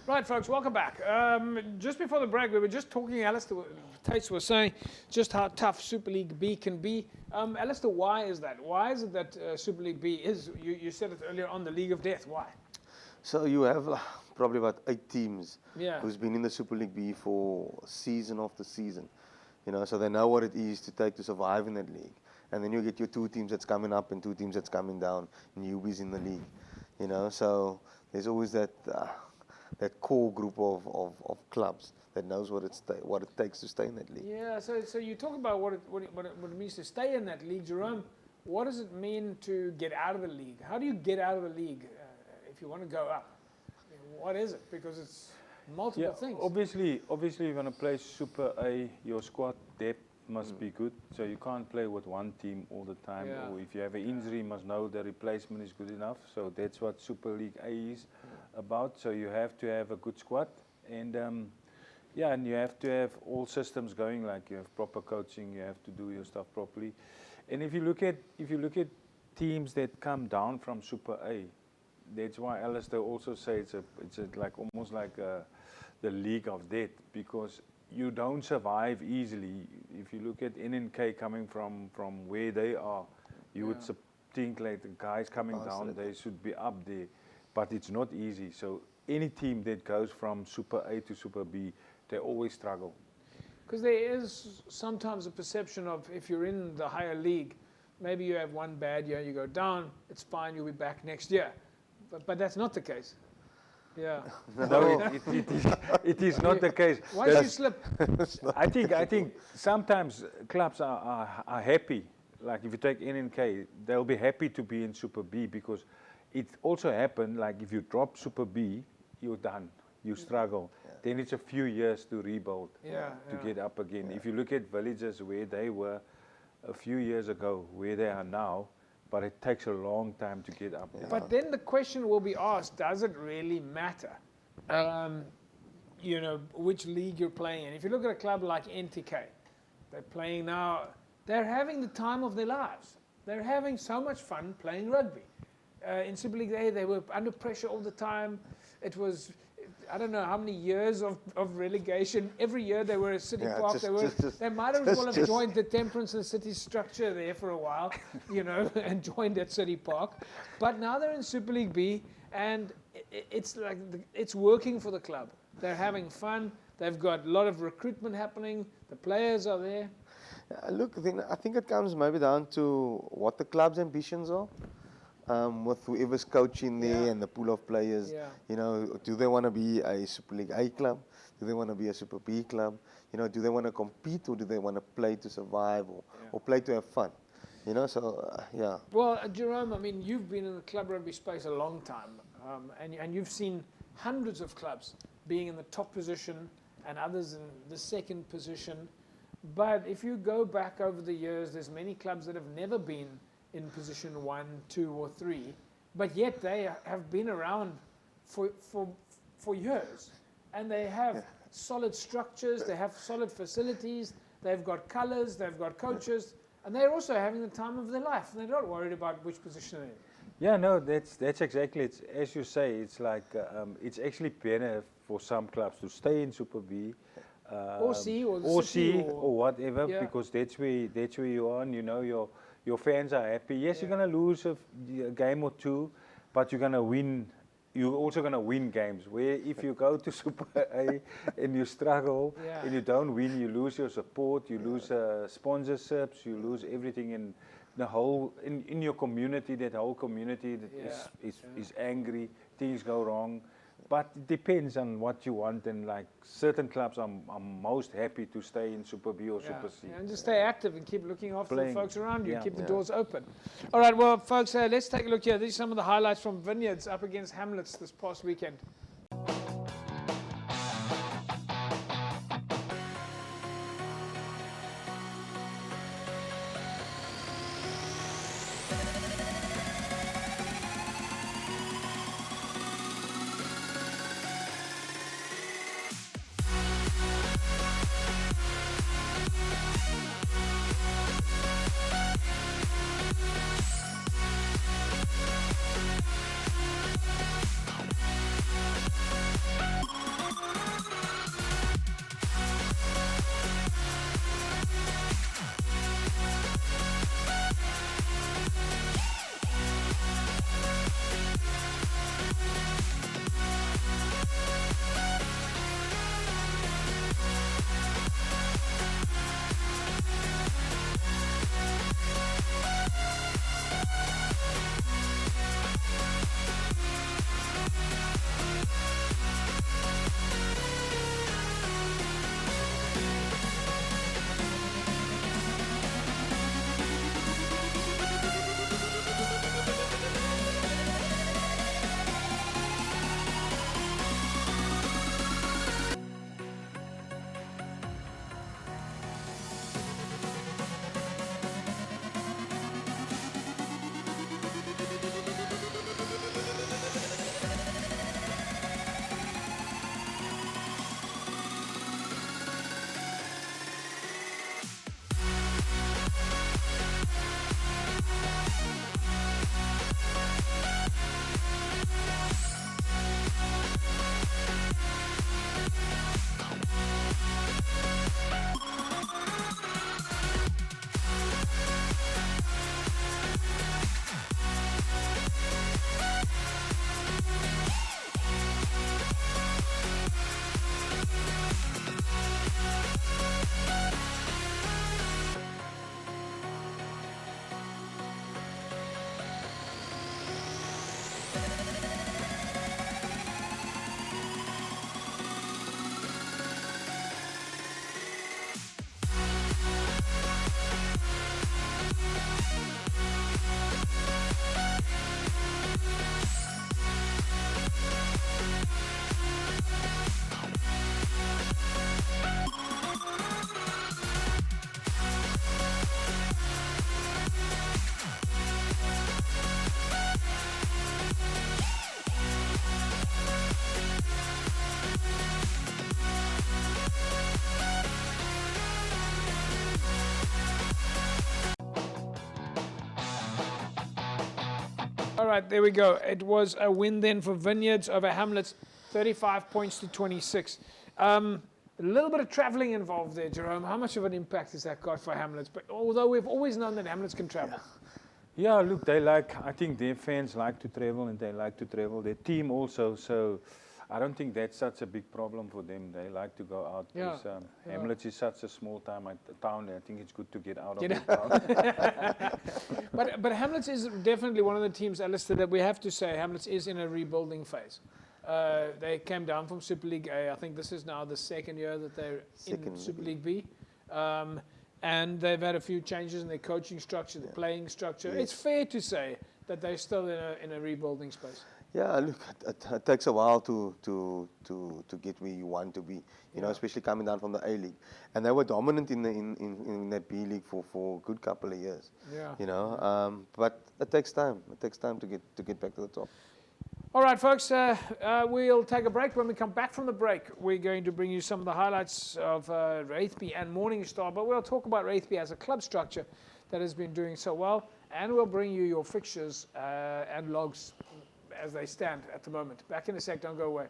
Right, folks, welcome back. Just before the break, we were just talking, Alastair Tates was saying just how tough Super League B can be. Alastair, why is that? Why is it that Super League B is, you said it earlier on, the League of Death? Why? So you have probably about 8 teams Yeah. who's been in the Super League B for season after season. You know, so they know what it is to take to survive in that league. And then you get your 2 teams that's coming up and 2 teams that's coming down, newbies in the league. You know, so there's always that that core group of clubs that knows what it takes to stay in that league. Yeah, so you talk about what it means to stay in that league, Jerome. What does it mean to get out of the league? How do you get out of the league if you want to go up? I mean, what is it? Because it's multiple things. Obviously, you're going to play Super A. Your squad depth must be good, so you can't play with one team all the time. Yeah. Or if you have an injury, you must know the replacement is good enough. So that's what Super League A is about. So you have to have a good squad, and and you have to have all systems going. Like you have proper coaching, you have to do your stuff properly. And if you look at teams that come down from Super A, that's why Alastair also says it's like almost like the league of death, because you don't survive easily. If you look at NNK coming from where they are, you would think like the guys coming down, they should be up there, but it's not easy. So any team that goes from Super A to Super B, they always struggle. Because there is sometimes a perception of if you're in the higher league, maybe you have one bad year, you go down, it's fine, you'll be back next year. But that's not the case. Yeah. No, it is not the case. Once you slip. I think sometimes clubs are happy. Like if you take NNK, they'll be happy to be in Super B, because it also happened, like if you drop Super B, you're done. You struggle. Then it's a few years to rebuild, to get up again. If you look at villages where they were a few years ago, where they are now, but it takes a long time to get up there. But then the question will be asked, does it really matter, you know, which league you're playing in? If you look at a club like NTK, they're playing now, they're having the time of their lives. They're having so much fun playing rugby. In Super League A, they were under pressure all the time. It was, I don't know how many years of relegation. Every year they were at City Park. They might as well have joined the Temperance and City structure there for a while, you know, and joined at City Park. But now they're in Super League B, and it's like it's working for the club. They're having fun. They've got a lot of recruitment happening. The players are there. Look, I think it comes maybe down to what the club's ambitions are. With whoever's coaching there and the pool of players, you know, do they want to be a Super League A club? Do they want to be a Super B club? You know, do they want to compete, or do they want to play to survive, or play to have fun? You know, so Well, Jerome, I mean, you've been in the club rugby space a long time, and you've seen hundreds of clubs being in the top position and others in the second position. But if you go back over the years, there's many clubs that have never been in position 1, 2, or 3, but yet they have been around for years, and they have solid structures, they have solid facilities, they've got colours, they've got coaches, and they're also having the time of their life. They're not worried about which position they're in. Yeah, no, that's exactly it. As you say, it's like it's actually better for some clubs to stay in Super B, or C, or whatever, because that's where you are. And you know, your fans are happy. Yes, you're going to lose a game or two, but you're going to win. You're also going to win games. Where if you go to Super A and you struggle and you don't win, you lose your support, you lose sponsorships, you lose everything in the whole in your community. That whole community is angry. Things go wrong. But it depends on what you want, and like certain clubs are most happy to stay in Super B or Super C. And just stay active and keep looking after the folks around you, keep the doors open. All right, well, folks, let's take a look here. These are some of the highlights from Vineyards up against Hamlets this past weekend. right, there we go. It was a win then for Vineyards over Hamlets, 35 points to 26. A little bit of travelling involved there, Jerome. How much of an impact has that got for Hamlets? But although we've always known that Hamlets can travel. Yeah, look, they like, I think their fans like to travel and they like to travel. Their team also, so I don't think that's such a big problem for them. They like to go out. Yeah. Because, Hamlets is such a small town. I think it's good to get out of the town. But Hamlets is definitely one of the teams, Alastair, that we have to say Hamlets is in a rebuilding phase. They came down from Super League A. I think this is now the second year that they're in Super League B. And they've had a few changes in their coaching structure, the playing structure. Yes. It's fair to say that they're still in a rebuilding space. Yeah, look, it takes a while to get where you want to be, you know, especially coming down from the A League. And they were dominant in that B League for a good couple of years. Yeah. You know, but it takes time. It takes time to get back to the top. All right, folks, we'll take a break. When we come back from the break, we're going to bring you some of the highlights of Rugby and Morningstar, but we'll talk about Rugby as a club structure that has been doing so well, and we'll bring you your fixtures and logs as they stand at the moment. Back in a sec, don't go away.